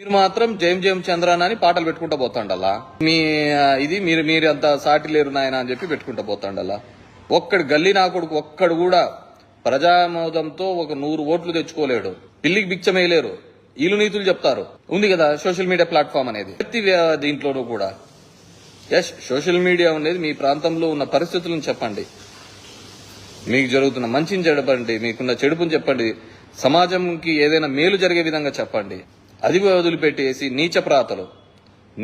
మీరు మాత్రం జయం జయం చంద్రాన అని పాటలు పెట్టుకుంటూ పోతాండల్లా. మీ ఇది మీరు అంత సాటి లేరు నాయన అని చెప్పి పెట్టుకుంటూ పోతాండల్లా. ఒక్కడు గల్లీ నా కొడుకు ఒక్కడు కూడా ప్రజామోదంతో ఒక 100 ఓట్లు తెచ్చుకోలేడు. పిల్లికి బిచ్చమేయలేరు. ఈలు నీతులు చెప్తారు. ఉంది కదా సోషల్ మీడియా ప్లాట్ఫామ్ అనేది. ప్రతి దీంట్లోనూ కూడా సోషల్ మీడియా అనేది మీ ప్రాంతంలో ఉన్న పరిస్థితులను చెప్పండి, మీకు జరుగుతున్న మంచిని చెప్పండి, మీకున్న చెడుపుని చెప్పండి, సమాజంకి ఏదైనా మేలు జరిగే విధంగా చెప్పండి. అది వదిలిపెట్టేసి నీచపు రాతలు,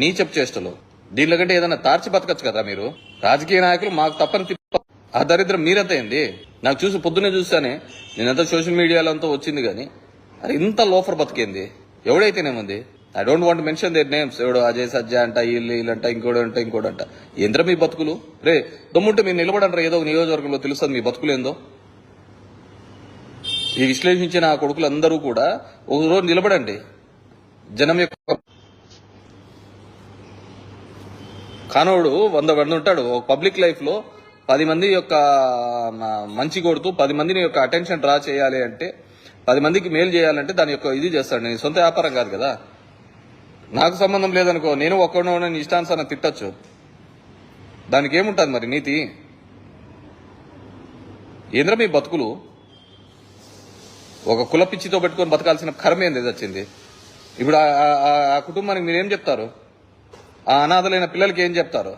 నీచపు చేష్టలు, దీనిలో కంటే ఏదైనా తార్చి బతకచ్చు కదా మీరు. రాజకీయ నాయకులు మాకు తప్పని ఆ దరిద్రం మీరంతా ఏంది? నాకు చూసి పొద్దునే చూస్తానే నేనంతా సోషల్ మీడియాలో అంతా వచ్చింది కానీ అది ఇంత లోఫర్ బతికేంది ఎవడైతేనేముంది. I don't want mention their names. ఎవడో అజయ్ సజ్జా అంట, వీళ్ళంట, ఇంకోడంట. ఎంద్ర మీ బతుకులు రే. దమ్ముంటే మీరు నిలబడంటారు ఏదో నియోజకవర్గంలో తెలుస్తుంది మీ బతుకులు ఏందో. ఈ విశ్లేషించిన ఆ కొడుకులందరూ కూడా ఒక రోజు నిలబడండి. జనం యొక్క కానోడు 100 మంది ఉంటాడు. ఒక పబ్లిక్ లైఫ్ లో 10 మంది యొక్క మంచి కొడుతూ 10 మందిని యొక్క అటెన్షన్ డ్రా చేయాలి అంటే, 10 మందికి మేలు చేయాలంటే దాని యొక్క ఇది చేస్తాడు. నేను సొంత వ్యాపారం కాదు కదా, నాకు సంబంధం లేదనుకో, నేను ఒక్కడో ఇష్టానుసారం తిట్టచ్చు. దానికి ఏముంటుంది మరి నీతి? ఏంద్ర మీ బతుకులు? ఒక కుల పిచ్చితో పెట్టుకొని బతకాల్సిన కర్మ ఏంది వచ్చింది? ఇప్పుడు ఆ కుటుంబానికి మీరేం చెప్తారు? ఆ అనాథలైన పిల్లలకి ఏం చెప్తారు?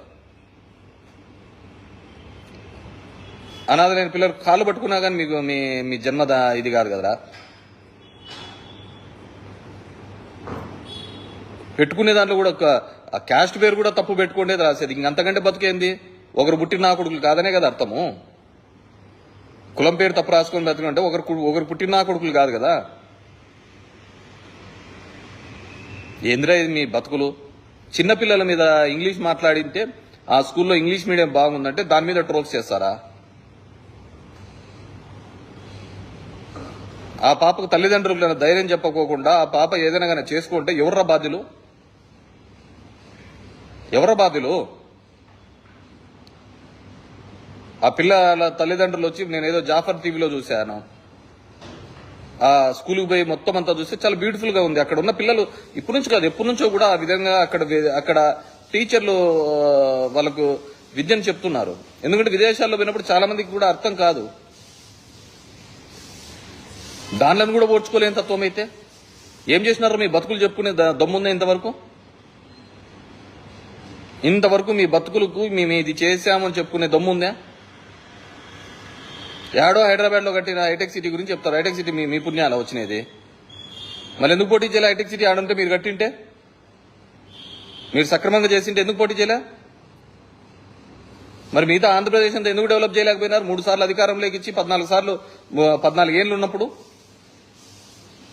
అనాథలైన పిల్లలు కాళ్ళు పట్టుకున్నా కానీ మీకు మీ జన్మ ఇది కాదు కదరా. పెట్టుకునే దాంట్లో కూడా క్యాస్ట్ పేరు కూడా తప్పు పెట్టుకునేది రాసేది. ఇంకంతకంటే బతుకేంది? ఒకరు పుట్టిన నా కొడుకులు కాదనే కదా అర్థము. కులం పేరు తప్పు రాసుకొని బతుకుంటే ఒకరు పుట్టిన నా కొడుకులు కాదు కదా. ఏంద్రా ఇది మీ బతుకులు? చిన్నపిల్లల మీద ఇంగ్లీష్ మాట్లాడింటే ఆ స్కూల్లో ఇంగ్లీష్ మీడియం బాగుందంటే దాని మీద ట్రోల్స్ చేస్తారా? ఆ పాపకు తల్లిదండ్రులకు ధైర్యం చెప్పకోకుండా ఆ పాప ఏదైనా కానీ చేసుకుంటే ఎవర్రా బాధ్యులు? ఆ పిల్లల తల్లిదండ్రులు వచ్చి నేను ఏదో జాఫర్ టీవీలో చూశాను, ఆ స్కూల్కి పోయి మొత్తం అంతా చూస్తే చాలా బ్యూటిఫుల్ గా ఉంది. అక్కడ ఉన్న పిల్లలు ఇప్పటి నుంచి కాదు ఎప్పటి నుంచో కూడా ఆ విధంగా అక్కడ టీచర్లు వాళ్ళకు విద్యను చెప్తున్నారు. ఎందుకంటే విదేశాల్లో పోయినప్పుడు చాలా మందికి కూడా అర్థం కాదు. దానిలను కూడా ఓడ్చుకోలేని తత్వం అయితే ఏం చేసినారో మీ బతుకులు చెప్పుకునే దమ్ముందా? ఇంతవరకు మీ బతుకులకు మేము ఇది చేశామని చెప్పుకునే దమ్ముందా? యాడో హైదరాబాద్ లో కట్టిన హైటెక్ సిటీ గురించి చెప్తారు. హైటెక్ సిటీ మీ పుణ్యాల వచ్చినది. మళ్ళీ ఎందుకు పోటీ చేయాలి? హైటెక్ సిటీ ఆడుంటే మీరు కట్టింటే, మీరు సక్రమంగా చేసింటే ఎందుకు పోటీ చేయలే? మరి మిగతా ఆంధ్రప్రదేశ్ అంతా ఎందుకు డెవలప్ చేయలేకపోయినారు? 3 సార్లు అధికారంలోకి ఇచ్చి 14 ఏళ్ళు ఉన్నప్పుడు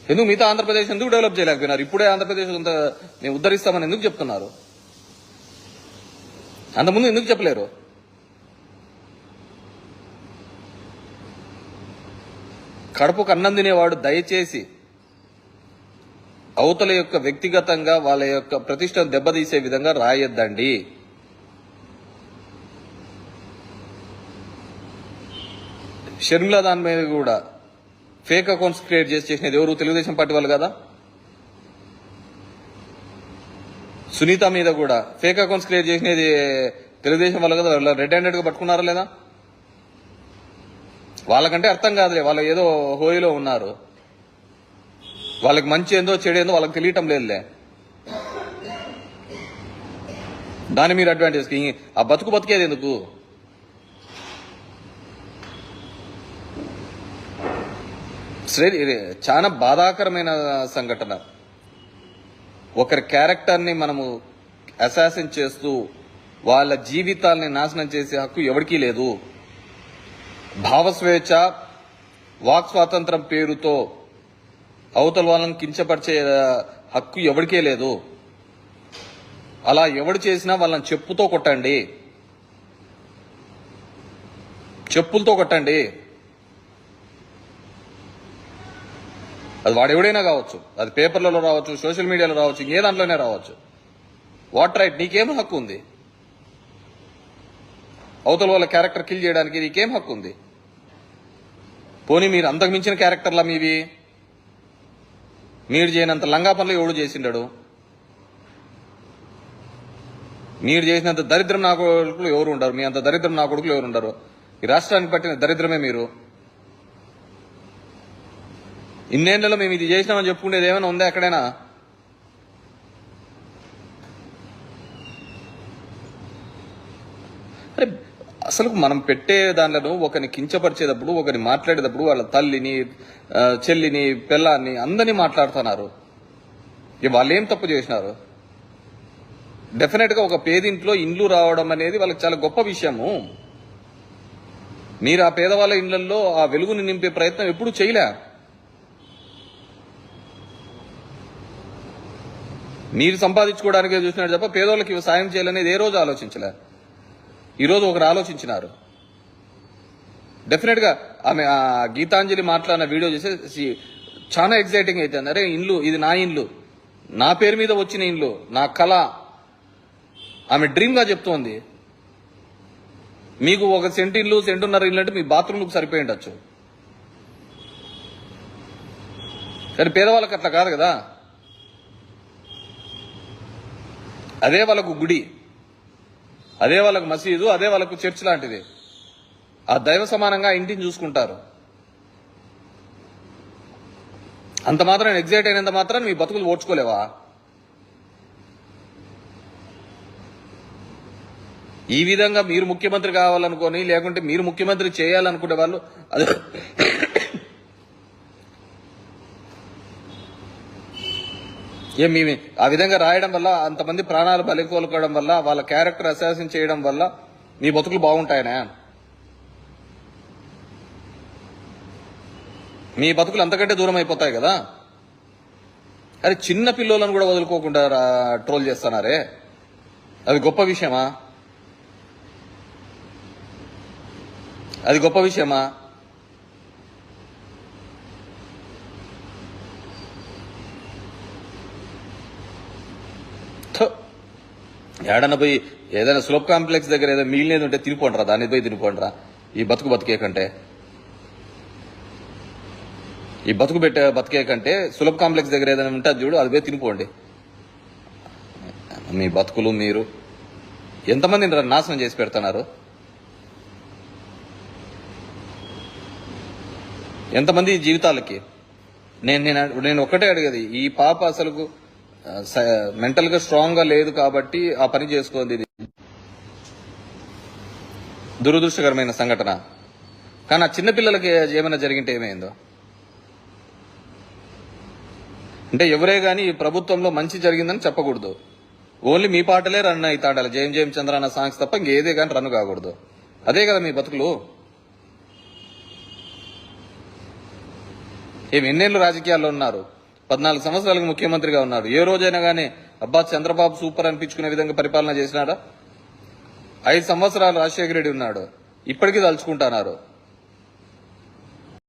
ఎందుకు మిగతా ఆంధ్రప్రదేశ్ ఎందుకు డెవలప్ చేయలేకపోయినారు? ఇప్పుడే ఆంధ్రప్రదేశ్ అంతా మేము ఉద్ధరిస్తామని ఎందుకు చెప్తున్నారు? అంతకుముందు ఎందుకు చెప్పలేరు? కడుపుకు అన్నం తినేవాడు దయచేసి అవతల యొక్క వ్యక్తిగతంగా వాళ్ళ యొక్క ప్రతిష్టను దెబ్బతీసే విధంగా రాయొద్దండి. షర్మిల దాని మీద కూడా ఫేక్ అకౌంట్స్ క్రియేట్ చేసినది ఎవరు? తెలుగుదేశం పార్టీ వాళ్ళు కదా. సునీత మీద కూడా ఫేక్ అకౌంట్స్ క్రియేట్ చేసినది తెలుగుదేశం వాళ్ళు కదా. రెడ్ హ్యాండెడ్ గా పట్టుకున్నారా లేదా? వాళ్ళకంటే అర్థం కాదులే, వాళ్ళు ఏదో హోయిలో ఉన్నారు. వాళ్ళకి మంచి ఏందో చెడేందో వాళ్ళకి తెలియటం లేదులే. దాన్ని మీరు అడ్వాంటేజ్ ఆ బతికేది ఎందుకు? చాలా బాధాకరమైన సంఘటన. ఒకరి క్యారెక్టర్ని మనము అసాసిన్ చేస్తూ వాళ్ళ జీవితాల్ని నాశనం చేసే హక్కు ఎవరికీ లేదు. భావస్వేచ్ఛ, వాక్ స్వాతంత్రం పేరుతో అవతల వాళ్ళని కించపరిచే హక్కు ఎవరికే లేదు. అలా ఎవడు చేసినా వాళ్ళని చెప్పులతో కొట్టండి. అది వాడెవడైనా కావచ్చు, అది పేపర్లలో రావచ్చు, సోషల్ మీడియాలో రావచ్చు, ఏ దాంట్లోనే రావచ్చు. What right? నీకేం హక్కు ఉంది? అవతల వాళ్ళ క్యారెక్టర్ కిల్ చేయడానికి నీకేం హక్కు ఉంది? పోనీ మీరు అంతకు మించిన క్యారెక్టర్లా మీవి? మీరు చేయనంత లంగా పనులు ఎవడు చేసిండాడు? మీరు చేసినంత దరిద్రం నా కొడుకులు ఎవరు ఉండరు, మీ అంత దరిద్రం నా కొడుకులు ఎవరు ఉండరు. ఈ రాష్ట్రానికి పట్టిన దరిద్రమే మీరు. ఇన్నేళ్లలో మేము ఇది చేసినామని చెప్పుకునేది ఏమైనా ఉందా ఎక్కడైనా? అరే అసలు మనం పెట్టే దానిలో ఒకరిని కించపరిచేటప్పుడు, ఒకరిని మాట్లాడేటప్పుడు వాళ్ళ తల్లిని, చెల్లిని, పిల్లాన్ని అందరినీ మాట్లాడుతున్నారు. వాళ్ళు ఏం తప్పు చేసినారు? డెఫినెట్ గా ఒక పేదింట్లో ఇండ్లు రావడం అనేది వాళ్ళకి చాలా గొప్ప విషయము. మీరు ఆ పేదవాళ్ళ ఇళ్లలో ఆ వెలుగుని నింపే ప్రయత్నం ఎప్పుడూ చేయలే. మీరు సంపాదించుకోవడానికే చూసినాడు తప్ప పేదోళ్ళకి సాయం చేయాలనేది ఏ రోజు ఆలోచించలే. ఈరోజు ఒకరు ఆలోచించినారు. డెఫినెట్ గా ఆమె ఆ గీతాంజలి మాట్లాడిన వీడియో చేసి చాలా ఎక్సైటింగ్ అయితే, అరే ఇల్లు, ఇది నా ఇల్లు, నా పేరు మీద వచ్చిన ఇల్లు, నా కళ, ఆమె డ్రీమ్ గా చెప్తోంది. మీకు ఒక సెంటు ఇల్లు, సెంటున్నర ఇల్లు అంటే మీ బాత్రూమ్లకు సరిపోయి ఉండొచ్చు, కానీ పేదవాళ్ళకి అట్లా కాదు కదా. అదే వాళ్ళకు గుడి, అదే వాళ్ళకు మసీదు, అదే వాళ్ళకు చర్చ్ లాంటిది. ఆ దైవ సమానంగా ఇంటిని చూసుకుంటారు. అంత మాత్రం ఎగ్జైట్ అయినంత మాత్రం మీ బతుకులు ఓడ్చుకోలేవా? ఈ విధంగా మీరు ముఖ్యమంత్రి కావాలనుకొని, లేకుంటే మీరు ముఖ్యమంత్రి చేయాలనుకునే వాళ్ళు అదే ఏమి ఆ విధంగా రాయడం వల్ల, అంతమంది ప్రాణాలు బలికోలుకోవడం వల్ల, వాళ్ళ క్యారెక్టర్ అసాసిన్ చేయడం వల్ల మీ బతుకులు బాగుంటాయనా? మీ బతుకులు అంతకంటే దూరం అయిపోతాయి కదా. అరే చిన్న పిల్లోలను కూడా వదులుకోకుండా ట్రోల్ చేస్తున్నారే, అది గొప్ప విషయమా? అది గొప్ప విషయమా? ఏడన్నా పోయి ఏదైనా సులభ్ కాంప్లెక్స్ దగ్గర ఏదో మిగిలినది ఉంటే తినిపోండిరా, దాన్ని పోయి తినిపోండిరా. ఈ బతికే కంటే, ఈ బతికే కంటే సులభ్ కాంప్లెక్స్ దగ్గర ఏదైనా ఉంటే అది చూడు, అది పోయి తినిపోండి. మీ బతుకులు మీరు ఎంతమందిని నాశనం చేసి పెడుతున్నారు? ఎంతమంది జీవితాలకి? నేను ఒక్కటే అడిగేది, ఈ పాప అసలు మెంటల్ గా స్ట్రాంగ్ గా లేదు కాబట్టి ఆ పని చేసుకోండి. ఇది దురదృష్టకరమైన సంఘటన. కానీ ఆ చిన్నపిల్లలకి ఏమైనా జరిగింటే ఏమైందో? అంటే ఎవరే గాని ఈ ప్రభుత్వంలో మంచి జరిగిందని చెప్పకూడదు. ఓన్లీ మీ పాటలే రన్ అవుతాడాలి, జయం జయం చంద్ర అన్న సాంగ్స్ తప్ప ఇంకేదే కానీ రన్ కాకూడదు. అదే కదా మీ బతుకులు. ఎన్నేళ్ళు రాజకీయాల్లో ఉన్నారు, 14 సంవత్సరాలకు ముఖ్యమంత్రిగా ఉన్నారు. ఏ రోజైనా కానీ అబ్బా చంద్రబాబు సూపర్ అనిపించుకునే విధంగా పరిపాలన చేసినాడా? 5 సంవత్సరాలు రాజశేఖర రెడ్డి ఉన్నాడు, ఇప్పటికీ తలుచుకుంటున్నారు.